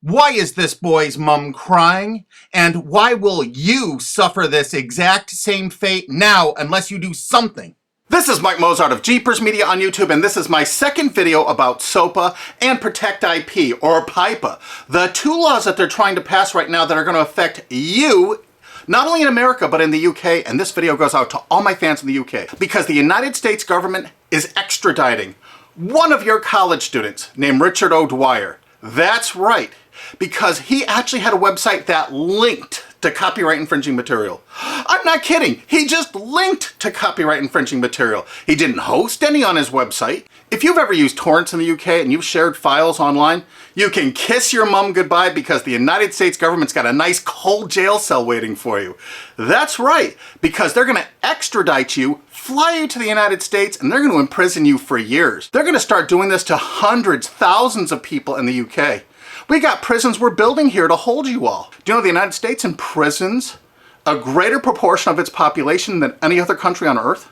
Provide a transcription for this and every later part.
Why is this boy's mom crying? And why will you suffer this exact same fate now unless you do something? This is Mike Mozart of Jeepers Media on YouTube, and this is my second video about SOPA and Protect IP, or PIPA, the two laws that they're trying to pass right now that are going to affect you, not only in America, but in the UK. And this video goes out to all my fans in the UK, because the United States government is extraditing one of your college students named Richard O'Dwyer. That's right, because he actually had a website that linked to copyright infringing material. I'm not kidding. He just linked to copyright infringing material. He didn't host any on his website. If you've ever used torrents in the UK and you've shared files online, you can kiss your mum goodbye, because the United States government's got a nice cold jail cell waiting for you. That's right, because they're going to extradite you, fly you to the United States, and they're going to imprison you for years. They're going to start doing this to hundreds, thousands of people in the UK. We got prisons we're building here to hold you all. Do you know the United States imprisons a greater proportion of its population than any other country on earth?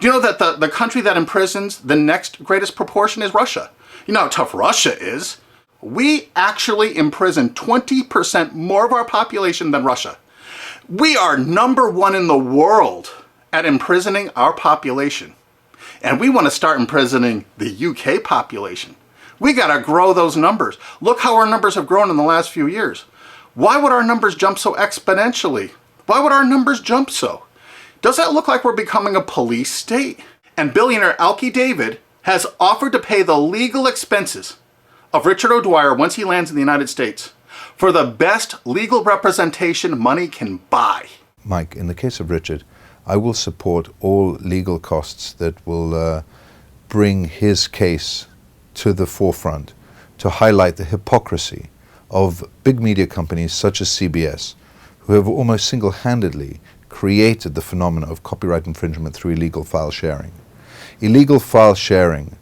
Do you know that the country that imprisons the next greatest proportion is Russia? You know how tough Russia is. We actually imprison 20% more of our population than Russia. We are #1 in the world at imprisoning our population. And we want to start imprisoning the UK population. We gotta grow those numbers. Look how our numbers have grown in the last few years. Why would our numbers jump so exponentially? Why would our numbers jump so? Does that look like we're becoming a police state? And billionaire Alki David has offered to pay the legal expenses of Richard O'Dwyer once he lands in the United States for the best legal representation money can buy. Mike, in the case of Richard, I will support all legal costs that will bring his case to the forefront, to highlight the hypocrisy of big media companies such as CBS, who have almost single-handedly created the phenomenon of copyright infringement through illegal file sharing. Illegal file sharing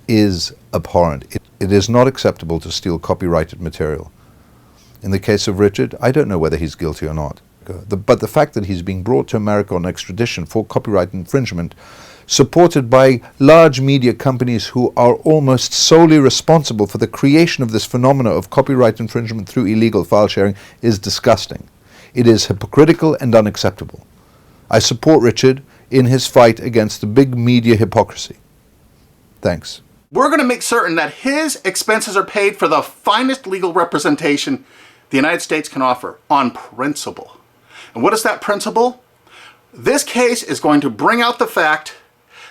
is abhorrent. It is not acceptable to steal copyrighted material. In the case of Richard, I don't know whether he's guilty or not. But the fact that he's being brought to America on extradition for copyright infringement, supported by large media companies who are almost solely responsible for the creation of this phenomena of copyright infringement through illegal file sharing, is disgusting. It is hypocritical and unacceptable. I support Richard in his fight against the big media hypocrisy. Thanks. We're going to make certain that his expenses are paid for the finest legal representation the United States can offer on principle. And what is that principle? This case is going to bring out the fact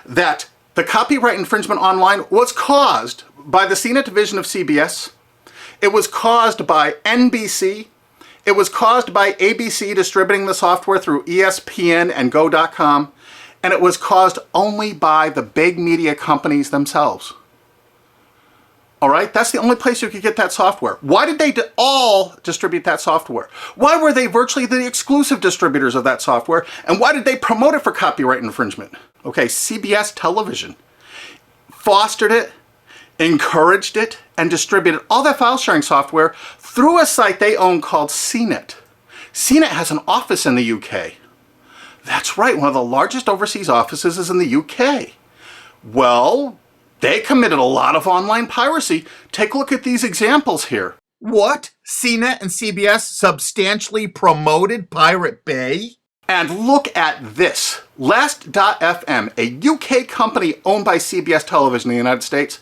that the copyright infringement online was caused by the CNET division of CBS. It was caused by NBC. It was caused by ABC distributing the software through ESPN and Go.com. And it was caused only by the big media companies themselves. All right, that's the only place you could get that software. Why did they all distribute that software? Why were they virtually the exclusive distributors of that software? And why did they promote it for copyright infringement? Okay, CBS television fostered it, encouraged it, and distributed all that file sharing software through a site they own called CNET. CNET has an office in the UK. That's right, one of the largest overseas offices is in the UK. Well, they committed a lot of online piracy. Take a look at these examples here. What? CNET and CBS substantially promoted Pirate Bay? And look at this. Last.fm, a UK company owned by CBS Television in the United States.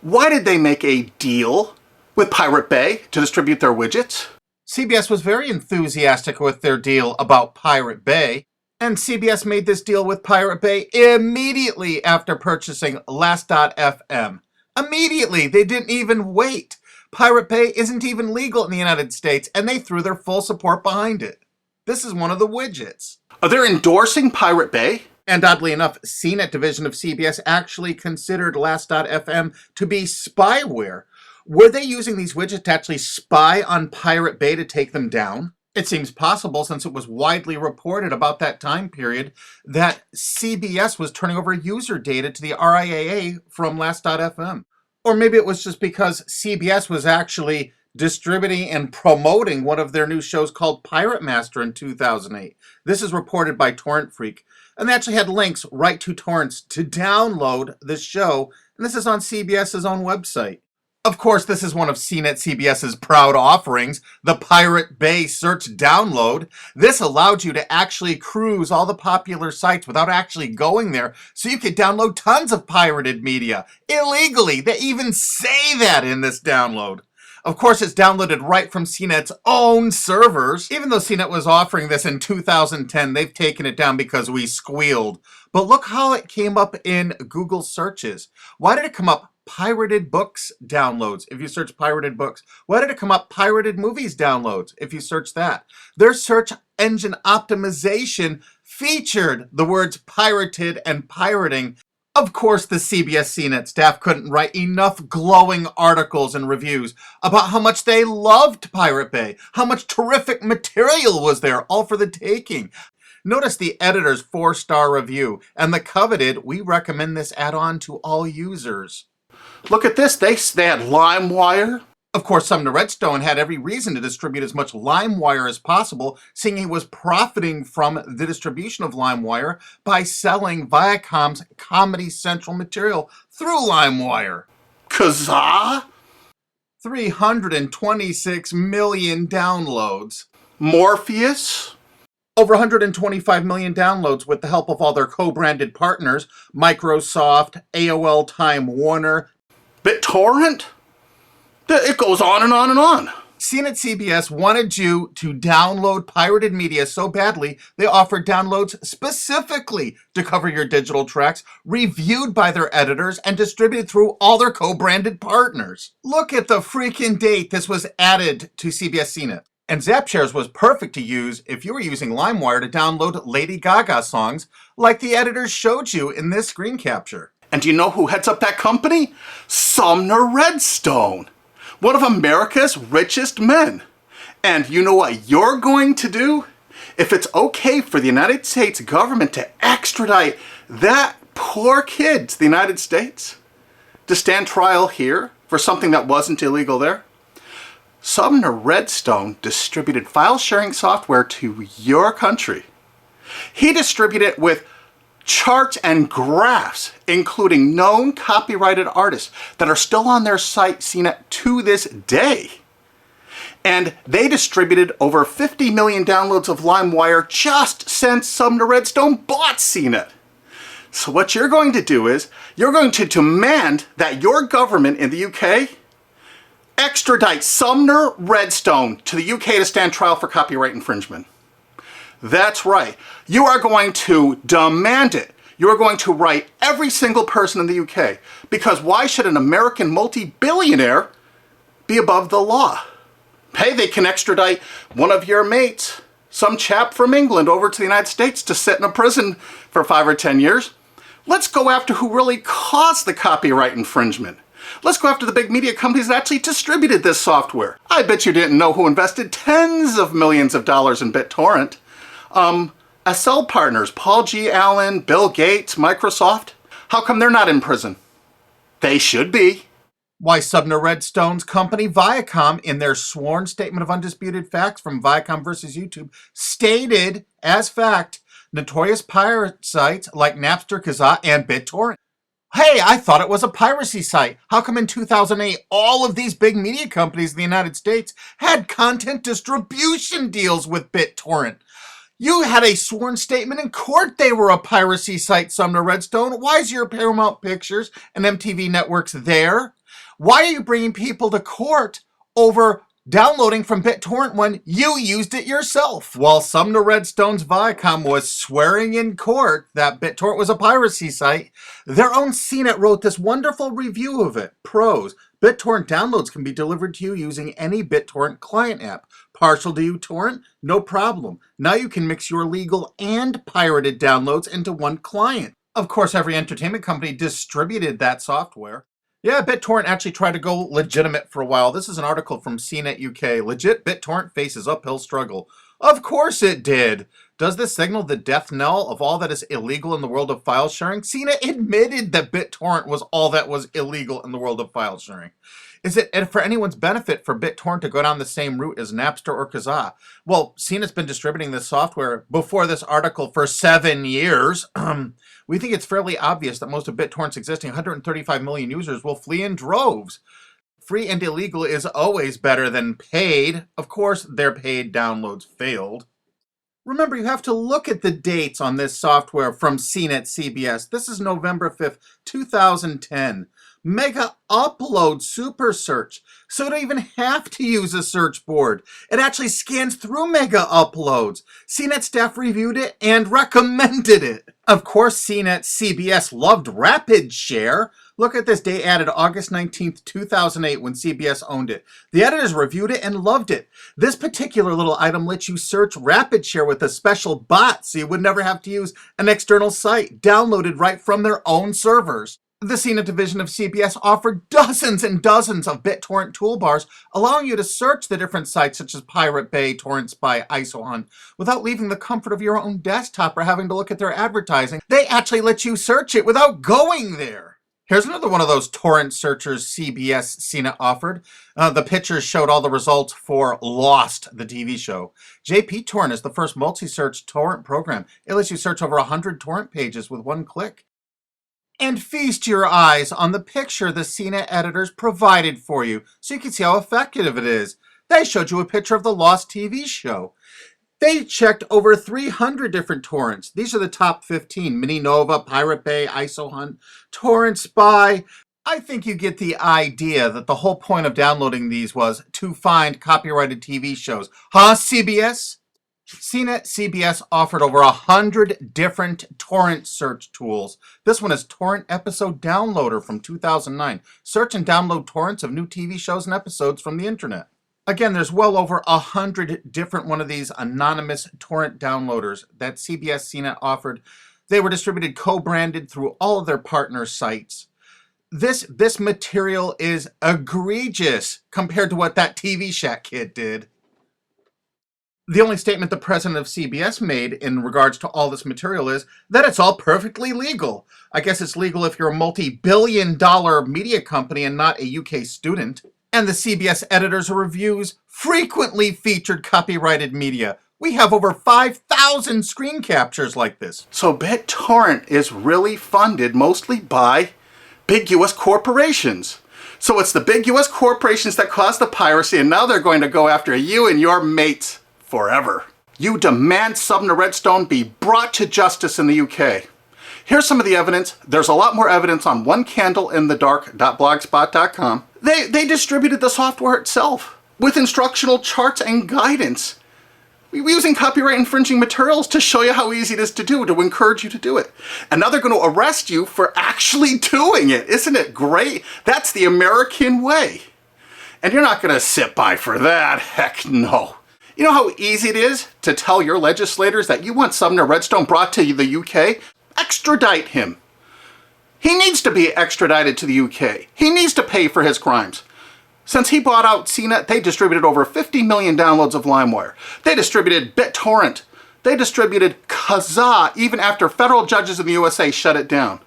Why did they make a deal with Pirate Bay to distribute their widgets? CBS was very enthusiastic with their deal about Pirate Bay. And CBS made this deal with Pirate Bay immediately after purchasing Last.fm. Immediately, they didn't even wait. Pirate Bay isn't even legal in the United States, and they threw their full support behind it. This is one of the widgets. They're endorsing Pirate Bay. And oddly enough, CNET division of CBS actually considered Last.fm to be spyware. Were they using these widgets to actually spy on Pirate Bay to take them down? It seems possible, since it was widely reported about that time period that CBS was turning over user data to the RIAA from Last.fm. Or maybe it was just because CBS was actually distributing and promoting one of their new shows called Pirate Master in 2008. This is reported by Torrent Freak. And they actually had links right to torrents to download the show. And this is on CBS's own website. Of course, this is one of CNET CBS's proud offerings, the Pirate Bay Search Download. This allowed you to actually cruise all the popular sites without actually going there, so you could download tons of pirated media illegally. They even say that in this download. Of course, it's downloaded right from CNET's own servers. Even though CNET was offering this in 2010, they've taken it down because we squealed. But look how it came up in Google searches. Why did it come up pirated books downloads if you search pirated books? Why did it come up pirated movies downloads if you search that? Their search engine optimization featured the words pirated and pirating. Of course, the CBS CNET staff couldn't write enough glowing articles and reviews about how much they loved Pirate Bay, how much terrific material was there, all for the taking. Notice the editor's 4-star review and the coveted, we recommend this add-on to all users. Look at this, they had LimeWire. Of course, Sumner Redstone had every reason to distribute as much LimeWire as possible, seeing he was profiting from the distribution of LimeWire by selling Viacom's Comedy Central material through LimeWire. Kazaa? 326 million downloads. Morpheus? Over 125 million downloads with the help of all their co-branded partners, Microsoft, AOL Time Warner, BitTorrent? It goes on and on and on. CNET CBS wanted you to download pirated media so badly, they offered downloads specifically to cover your digital tracks, reviewed by their editors, and distributed through all their co-branded partners. Look at the freaking date this was added to CBS CNET. And ZapShares was perfect to use if you were using LimeWire to download Lady Gaga songs, like the editors showed you in this screen capture. And do you know who heads up that company? Sumner Redstone, one of America's richest men. And you know what you're going to do? If it's okay for the United States government to extradite that poor kid to the United States to stand trial here for something that wasn't illegal there, Sumner Redstone distributed file sharing software to your country. He distributed it with charts and graphs, including known copyrighted artists that are still on their site CNET to this day. And they distributed over 50 million downloads of LimeWire just since Sumner Redstone bought CNET. So what you're going to do is, you're going to demand that your government in the UK extradite Sumner Redstone to the UK to stand trial for copyright infringement. That's right. You are going to demand it. You are going to write every single person in the UK. Because why should an American multi-billionaire be above the law? Hey, they can extradite one of your mates, some chap from England, over to the United States to sit in a prison for 5 or 10 years. Let's go after who really caused the copyright infringement. Let's go after the big media companies that actually distributed this software. I bet you didn't know who invested tens of millions of dollars in BitTorrent. SL partners, Paul G. Allen, Bill Gates, Microsoft. How come they're not in prison? They should be. Why, Sumner Redstone's company Viacom, in their sworn statement of undisputed facts from Viacom versus YouTube, stated as fact notorious pirate sites like Napster, Kazaa, and BitTorrent. Hey, I thought it was a piracy site. How come in 2008 all of these big media companies in the United States had content distribution deals with BitTorrent? You had a sworn statement in court they were a piracy site, Sumner Redstone. Why is your Paramount Pictures and MTV networks there? Why are you bringing people to court over downloading from BitTorrent when you used it yourself? While Sumner Redstone's Viacom was swearing in court that BitTorrent was a piracy site, their own CNET wrote this wonderful review of it. Pros: BitTorrent downloads can be delivered to you using any BitTorrent client app. Partial to uTorrent? No problem. Now you can mix your legal and pirated downloads into one client. Of course, every entertainment company distributed that software. Yeah, BitTorrent actually tried to go legitimate for a while. This is an article from CNET UK. Legit BitTorrent faces uphill struggle. Of course it did. Does this signal the death knell of all that is illegal in the world of file sharing? CNET admitted that BitTorrent was all that was illegal in the world of file sharing. Is it for anyone's benefit for BitTorrent to go down the same route as Napster or Kazaa? Well, CNET's been distributing this software before this article for 7 years. We think it's fairly obvious that most of BitTorrent's existing 135 million users will flee in droves free and illegal is always better than paid. Of course, their paid downloads failed. Remember, you have to look at the dates on this software from CNET CBS. This is November 5th, 2010. Mega upload super search. So you don't even have to use a search board. It actually scans through mega uploads. CNET staff reviewed it and recommended it. Of course, CNET CBS loved rapid share. Look at this, day added August 19th, 2008 when CBS owned it. The editors reviewed it and loved it. This particular little item lets you search rapid share with a special bot so you would never have to use an external site, downloaded right from their own servers. The CNET division of CBS offered dozens and dozens of BitTorrent toolbars, allowing you to search the different sites such as Pirate Bay, Torrent Spy, ISOHunt, without leaving the comfort of your own desktop or having to look at their advertising. They actually let you search it without going there. Here's another one of those torrent searchers CBS CNET offered. The pictures showed all the results for Lost, the TV show. JP Torrent is the first multi-search torrent program. It lets you search over 100 torrent pages with one click. And feast your eyes on the picture the CNET editors provided for you so you can see how effective it is. They showed you a picture of the Lost TV show. They checked over 300 different torrents. These are the top 15. Mininova, Pirate Bay, ISOHunt, Torrent Spy. I think you get the idea that the whole point of downloading these was to find copyrighted TV shows. Huh, CBS? CNET CBS offered over 100 different torrent search tools. This one is Torrent Episode Downloader from 2009. Search and download torrents of new TV shows and episodes from the internet. Again, there's well over 100 different one of these anonymous torrent downloaders that CBS CNET offered. They were distributed co-branded through all of their partner sites. This material is egregious compared to what that TV Shack kid did. The only statement the president of CBS made in regards to all this material is that it's all perfectly legal. I guess it's legal if you're a multi-billion-dollar media company and not a UK student. And the CBS editors' reviews frequently featured copyrighted media. We have over 5,000 screen captures like this. So BitTorrent is really funded mostly by big US corporations. So it's the big US corporations that caused the piracy, and now they're going to go after you and your mates forever. You demand Sumner Redstone be brought to justice in the UK. Here's some of the evidence. There's a lot more evidence on onecandleinthedark.blogspot.com. They distributed the software itself with instructional charts and guidance. We're using copyright infringing materials to show you how easy it is to do, to encourage you to do it. And now they're going to arrest you for actually doing it. Isn't it great? That's the American way. And you're not going to sit by for that. Heck no. You know how easy it is to tell your legislators that you want Sumner Redstone brought to the UK? Extradite him. He needs to be extradited to the UK. He needs to pay for his crimes. Since he bought out CNET, they distributed over 50 million downloads of LimeWire. They distributed BitTorrent. They distributed Kazaa even after federal judges in the USA shut it down.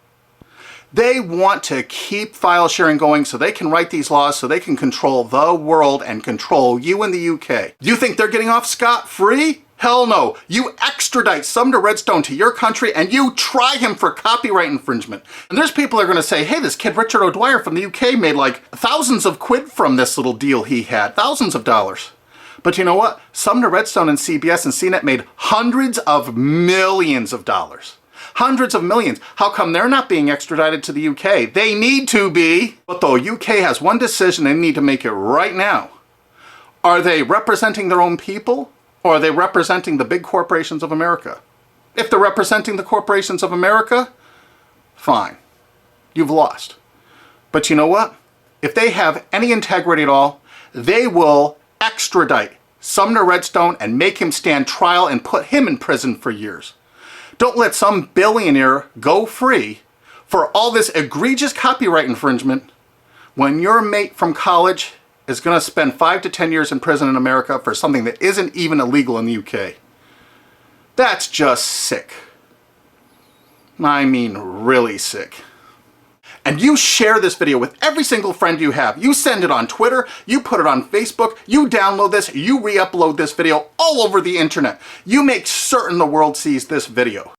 They want to keep file sharing going so they can write these laws so they can control the world and control you in the UK. You think they're getting off scot-free? Hell no. You extradite Sumner Redstone to your country and you try him for copyright infringement. And there's people that are going to say, hey, this kid Richard O'Dwyer from the UK made like thousands of quid from this little deal he had. Thousands of dollars. But you know what? Sumner Redstone and CBS and CNET made hundreds of millions of dollars. Hundreds of millions. How come they're not being extradited to the UK? They need to be. But the UK has one decision they need to make it right now. Are they representing their own people? Or are they representing the big corporations of America? If they're representing the corporations of America, fine. You've lost. But you know what? If they have any integrity at all, they will extradite Sumner Redstone and make him stand trial and put him in prison for years. Don't let some billionaire go free for all this egregious copyright infringement when your mate from college is going to spend 5 to 10 years in prison in America for something that isn't even illegal in the UK. That's just sick. I mean, really sick. And you share this video with every single friend you have. You send it on Twitter, you put it on Facebook, you download this, you re-upload this video all over the internet. You make certain the world sees this video.